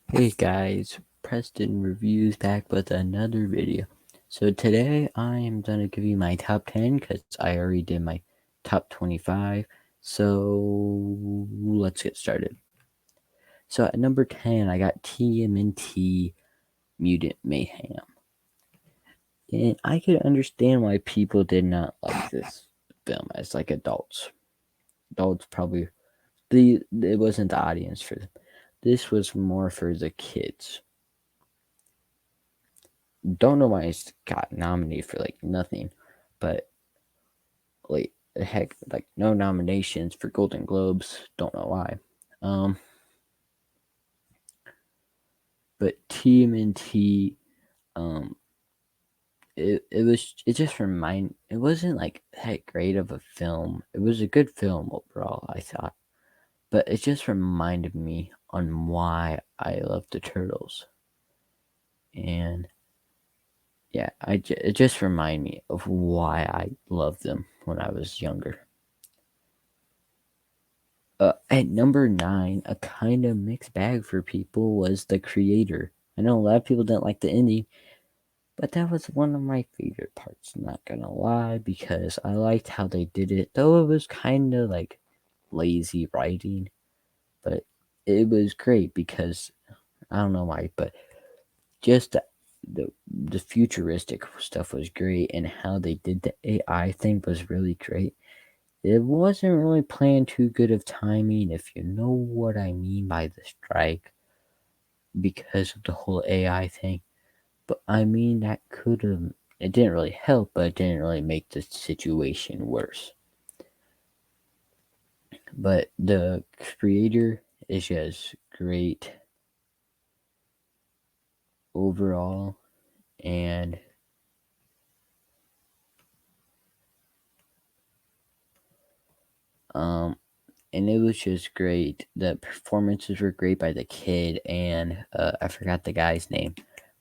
Hey guys, Preston Reviews back with another video. So today I am going to give you my top 10 because I already did my top 25. So let's get started. So at number 10, I got TMNT Mutant Mayhem. And I could understand why people did not like this film as like adults. Adults probably, it wasn't the audience for them. This was more for the kids. Don't know why it's got nominated for like nothing, but like heck, like no nominations for Golden Globes. Don't know why. Um, but TMNT, um, it just it wasn't like that great of a film. It was a good film overall, I thought, but it just reminded me on why I love the Turtles, and yeah, it just reminded me of why I loved them when I was younger. At number 9, a kind of mixed bag for people was The Creator. I know a lot of people didn't like the ending, but that was one of my favorite parts, not gonna lie, because I liked how they did it, though it was kind of like lazy writing, but it was great because I don't know why, but just the futuristic stuff was great, and how they did the AI thing was really great. It wasn't really playing too good of timing, if you know what I mean by the strike, because of the whole AI thing. But I mean, that could have, it didn't really help, but it didn't really make the situation worse. But the creator is just great overall, and um, and it was just great. The performances were great by the kid, and I forgot the guy's name,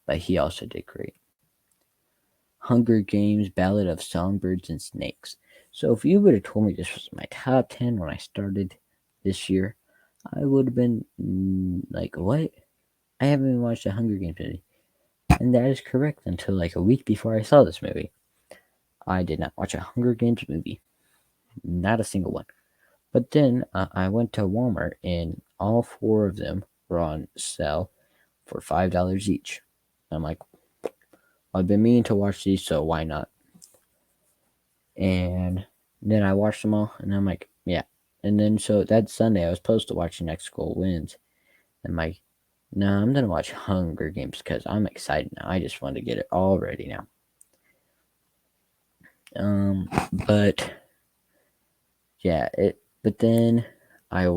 but he also did great. Hunger Games: Ballad of Songbirds and Snakes. So if you would have told me this was my top 10 when I started this year, I would have been like, what? I haven't even watched a Hunger Games movie. And that is correct until like a week before I saw this movie. I did not watch a Hunger Games movie. Not a single one. But then I went to Walmart and all four of them were on sale for $5 each. I'm like, I've been meaning to watch these, so why not? And then I watched them all, and I'm like, yeah. And then so that Sunday, I was supposed to watch The Next Goal Wins. I'm like, no, I'm gonna watch Hunger Games because I'm excited now. I just want to get it all ready now. But yeah, it. But then I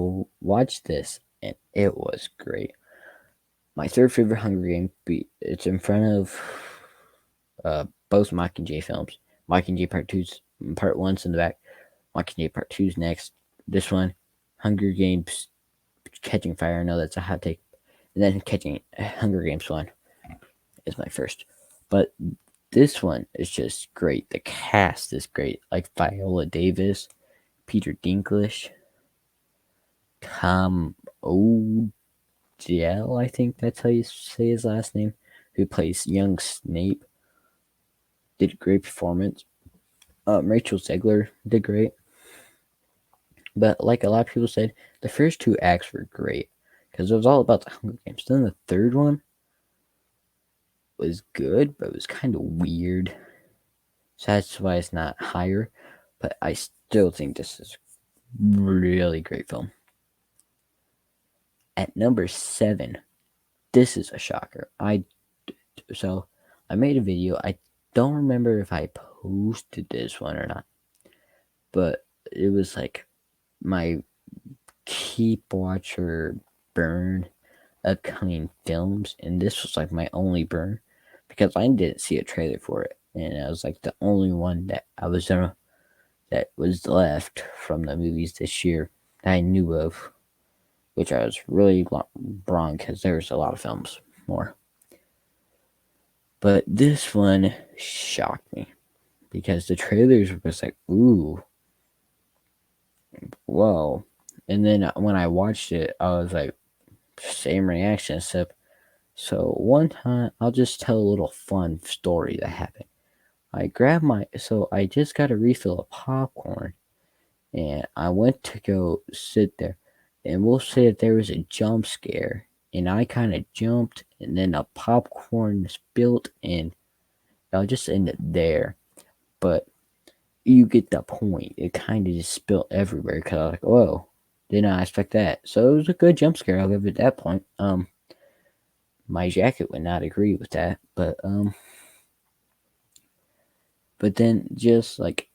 watched this, and it was great. My third favorite Hunger Game beat. It's in front of both Mockingjay films. Mockingjay Part 2's Part 1's in the back. Mockingjay Part 2's next. This one, Hunger Games Catching Fire. I know that's a hot take. And then Catching Hunger Games one is my first. But this one is just great. The cast is great. Like Viola Davis, Peter Dinklage, Tom Odell, I think that's how you say his last name, who plays young Snape. Did a great performance. Rachel Zegler did great. But like a lot of people said, the first two acts were great because it was all about the Hunger Games. Then the third one was good, but it was kind of weird. So that's why it's not higher. But I still think this is really great film. At number 7, this is a shocker. I made a video. I don't remember if I posted this one or not, but it was like my keep watch or burn upcoming films, and this was like my only burn because I didn't see a trailer for it, and it was like the only one that that was left from the movies this year that I knew of, which I was really wrong because there's a lot of films more. But this one shocked me because the trailers was like, ooh, whoa. And then when I watched it, I was like, same reaction, except So one time, I'll just tell a little fun story that happened. I just got a refill of popcorn, and I went to go sit there, and we'll say that there was a jump scare, and I kind of jumped, and then the popcorn spilled, and I'll just end it there. But you get the point. It kind of just spilled everywhere because I was like, whoa, did not expect that. So it was a good jump scare. I'll give it that point. My jacket would not agree with that, but then just like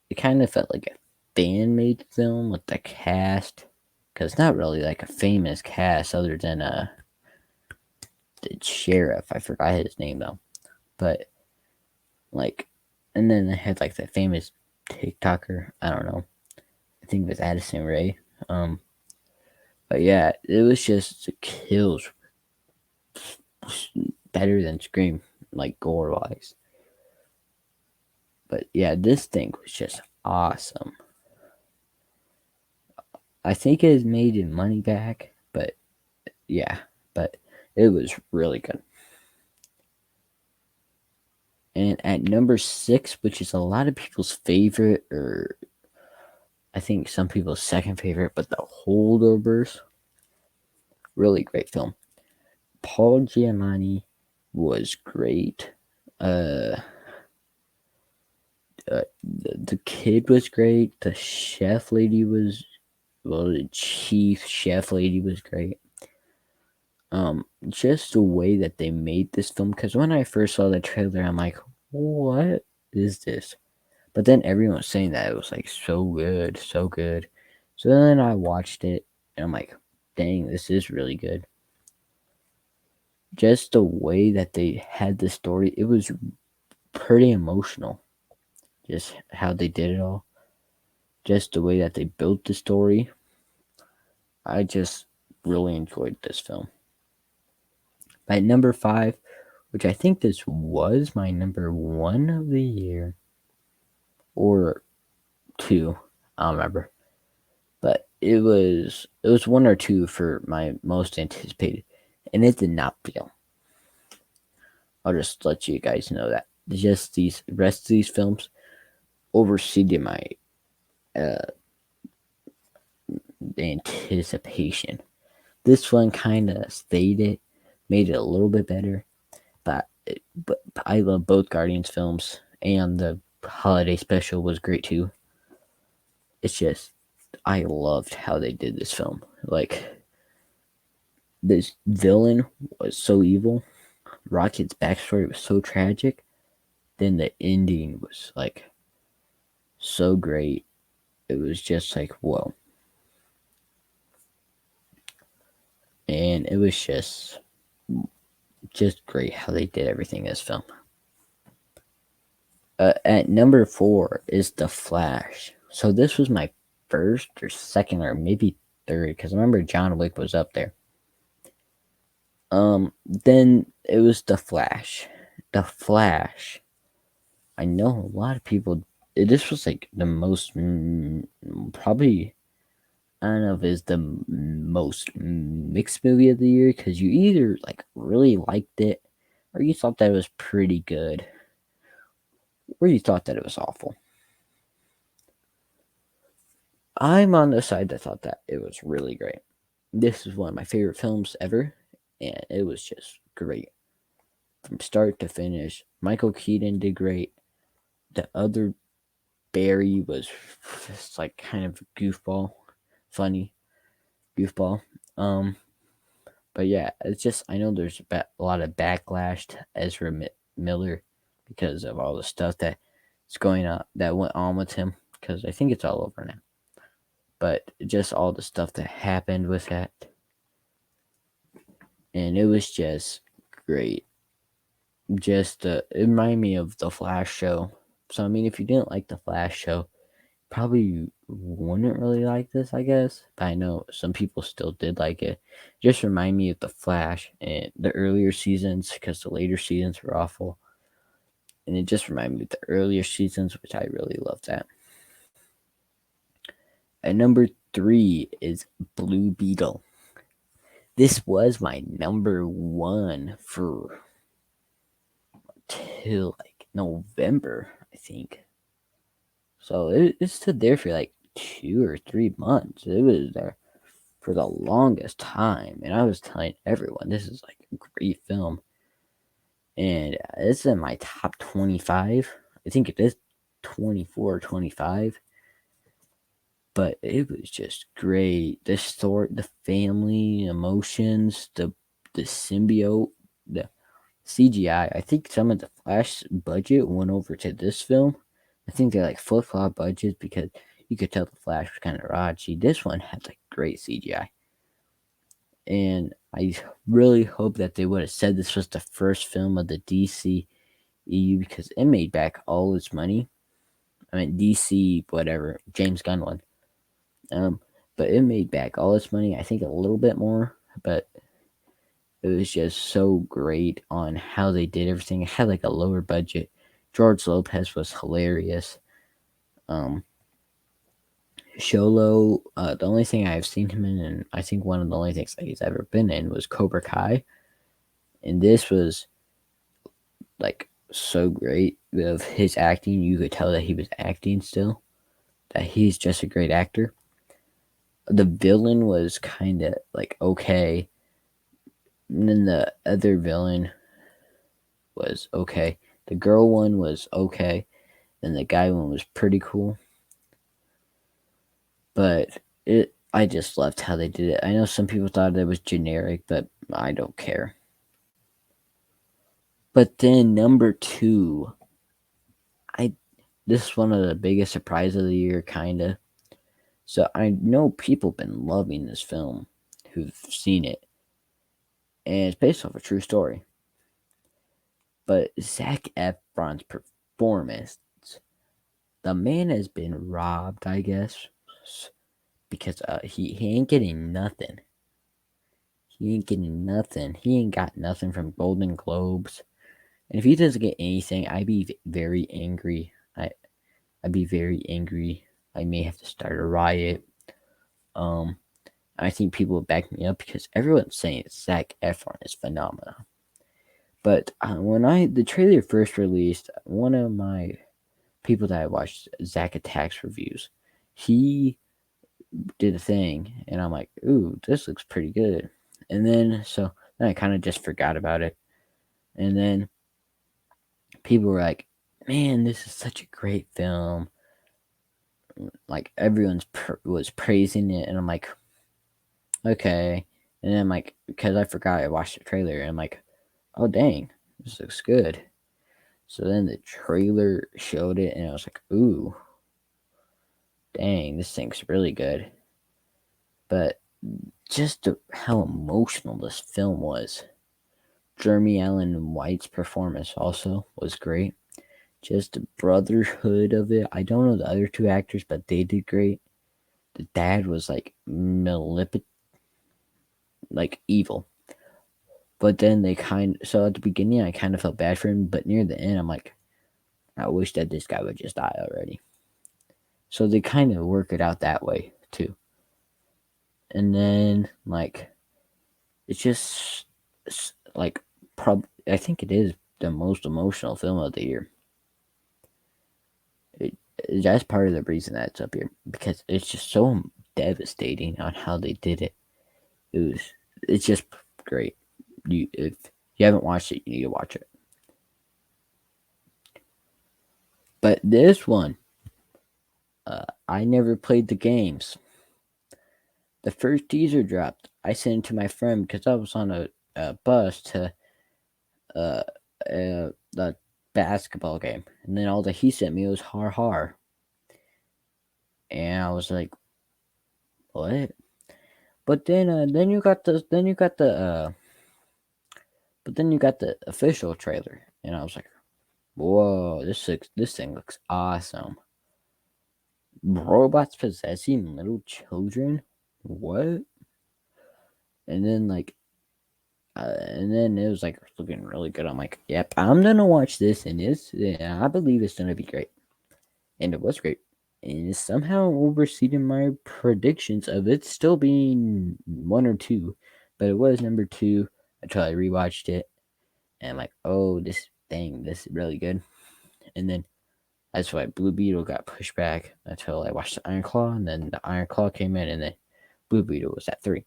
it kind of felt like a fan made film with the cast, because not really like a famous cast other than the sheriff. I forgot his name though, but like, and then they had like the famous TikToker. I don't know. I think it was Addison Ray. Um, but yeah, it was just the kills better than Scream, like gore wise. But yeah, this thing was just awesome. I think it has made it money back, but yeah, but it was really good. And at number 6, which is a lot of people's favorite, or I think some people's second favorite, but The Holdovers, really great film. Paul Giamatti was great. Uh, the kid was great. The chef lady was, well, the chief chef lady was great. Just the way that they made this film, because when I first saw the trailer, I'm like, what is this? But then everyone was saying that it was like so good, so good. So then I watched it, and I'm like, dang, this is really good. Just the way that they had the story, it was pretty emotional. Just how they did it all. Just the way that they built the story. I just really enjoyed this film. At number 5, which I think this was my number 1 of the year, or 2, I don't remember. But it was 1 or 2 for my most anticipated, and it did not feel. I'll just let you guys know that. Just these rest of these films overseeded my uh, anticipation. This one kind of stayed it, made it a little bit better, but I love both Guardians films, and the holiday special was great too. It's just I loved how they did this film. Like, this villain was so evil, Rocket's backstory was so tragic, then the ending was like so great. It was just like whoa. And it was just great how they did everything in this film. At number 4 is The Flash. So this was my first or second or maybe third, because I remember John Wick was up there. Then it was The Flash. The Flash. I know a lot of people. This was like the most, probably, I don't know if it's the most mixed movie of the year, because you either like really liked it, or you thought that it was pretty good, or you thought that it was awful. I'm on the side that thought that it was really great. This is one of my favorite films ever, and it was just great from start to finish. Michael Keaton did great. The other Barry was just like kind of goofball, funny goofball. Um, but yeah, it's just I know there's a lot of backlash to Ezra Miller because of all the stuff that's going on that went on with him. Because I think it's all over now. But just all the stuff that happened with that, and it was just great. Just it reminded me of the Flash show. So I mean, if you didn't like the Flash show, probably wouldn't really like this, I guess. But I know some people still did like it. Just remind me of the Flash and the earlier seasons, because the later seasons were awful. And it just reminded me of the earlier seasons, which I really loved that. At number 3 is Blue Beetle. this was my number one for till like November, I think. So it stood there for like 2 or 3 months. It was there for the longest time, and I was telling everyone this is like a great film, and it's in my top 25. I think it is 24 or 25, but it was just great. The story, the family, emotions, the symbiote, the CGI. I think some of the Flash budget went over to this film. I think they like flip flop budgets because you could tell the Flash was kind of raunchy. This one had like great CGI, and I really hope that they would have said this was the first film of the DC EU because it made back all its money. I mean DC whatever James Gunn one. Um, but it made back all its money. I think a little bit more, but it was just so great on how they did everything. It had like a lower budget. George Lopez was hilarious. Um, Sholo, the only thing I've seen him in, and I think one of the only things that he's ever been in, was Cobra Kai. And this was like so great of his acting. You could tell that he was acting still, that he's just a great actor. The villain was kind of like okay. And then the other villain was okay. The girl one was okay. And the guy one was pretty cool. But I just loved how they did it. I know some people thought it was generic, but I don't care. But then number two, I this is one of the biggest surprises of the year, kinda. So I know people been loving this film who've seen it, and it's based off a true story. But Zac Efron's performance, the man has been robbed, I guess, because he ain't getting nothing. He ain't getting nothing. He ain't got nothing from Golden Globes. And if he doesn't get anything, I'd be very angry. I'd be very angry. I may have to start a riot. Um, I think people will back me up because everyone's saying Zac Efron is phenomenal. But when the trailer first released, one of my people that I watched Zac Attacks reviews, he did a thing, and I'm like, ooh, this looks pretty good. And then then I kind of just forgot about it. And then people were like, man, this is such a great film. Like everyone's was praising it, and I'm like, okay. And then I'm like, because I forgot I watched the trailer, and I'm like, oh dang, this looks good. So then the trailer showed it, and I was like, ooh, dang, this thing's really good. But just how emotional this film was. Jeremy Allen White's performance also was great. Just the brotherhood of it. I don't know the other two actors, but they did great. The dad was like like evil. But then so at the beginning I kind of felt bad for him, but near the end I'm like, I wish that this guy would just die already. So they kind of work it out that way too. And then like it's just like I think it is the most emotional film of the year. That's part of the reason that it's up here because it's just so devastating on how they did it. It's just great. If you haven't watched it, you need to watch it. But this one, I never played the games. The first teaser dropped. I sent it to my friend because I was on a bus to uh, the basketball game, and then all that he sent me was har har, and I was like, what? But then you got but then you got the official trailer, and I was like, whoa, this thing looks awesome. Robots possessing little children? What? And then and then it was like looking really good. I'm like, yep, I'm gonna watch this, and I believe it's gonna be great, and it was great, and it's somehow overseeding my predictions of it still being one or two. but it was number 2 until I rewatched it, and I'm like, oh, this is really good. And then that's why Blue Beetle got pushed back until I watched the Iron Claw, and then the Iron Claw came in, and then Blue Beetle was at 3.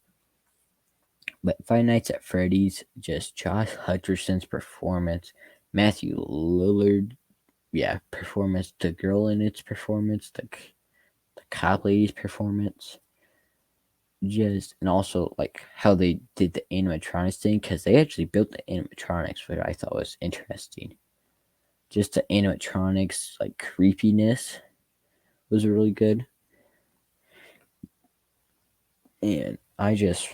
But Five Nights at Freddy's, just Josh Hutcherson's performance, Matthew Lillard, performance, the girl in its performance, the cop lady's performance, and also like how they did the animatronics thing, because they actually built the animatronics, which I thought was interesting. Just the animatronics, like creepiness, was really good, and I just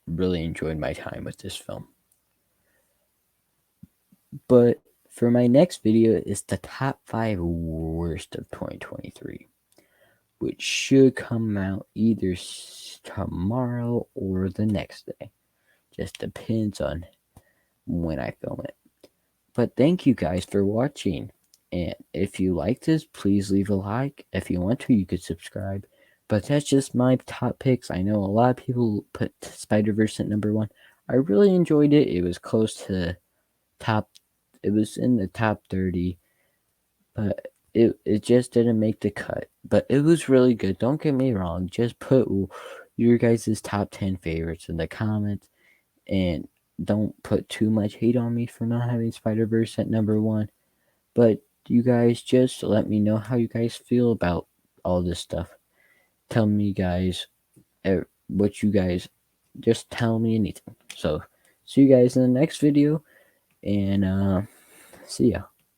really enjoyed my time with this film. But for my next video is the top 5 worst of 2023, which should come out either tomorrow or the next day. Just depends on when I film it. But thank you guys for watching. And if you like this, please leave a like. If you want to, you could subscribe. But that's just my top picks. I know a lot of people put Spider-Verse at number 1. I really enjoyed it. It was close to it was in the top 30. But it just didn't make the cut. But it was really good. Don't get me wrong. Just put your guys' top 10 favorites in the comments. And don't put too much hate on me for not having Spider-Verse at number 1. But you guys just let me know how you guys feel about all this stuff. Tell me, guys, what you guys, just tell me anything. So, see you guys in the next video, and see ya.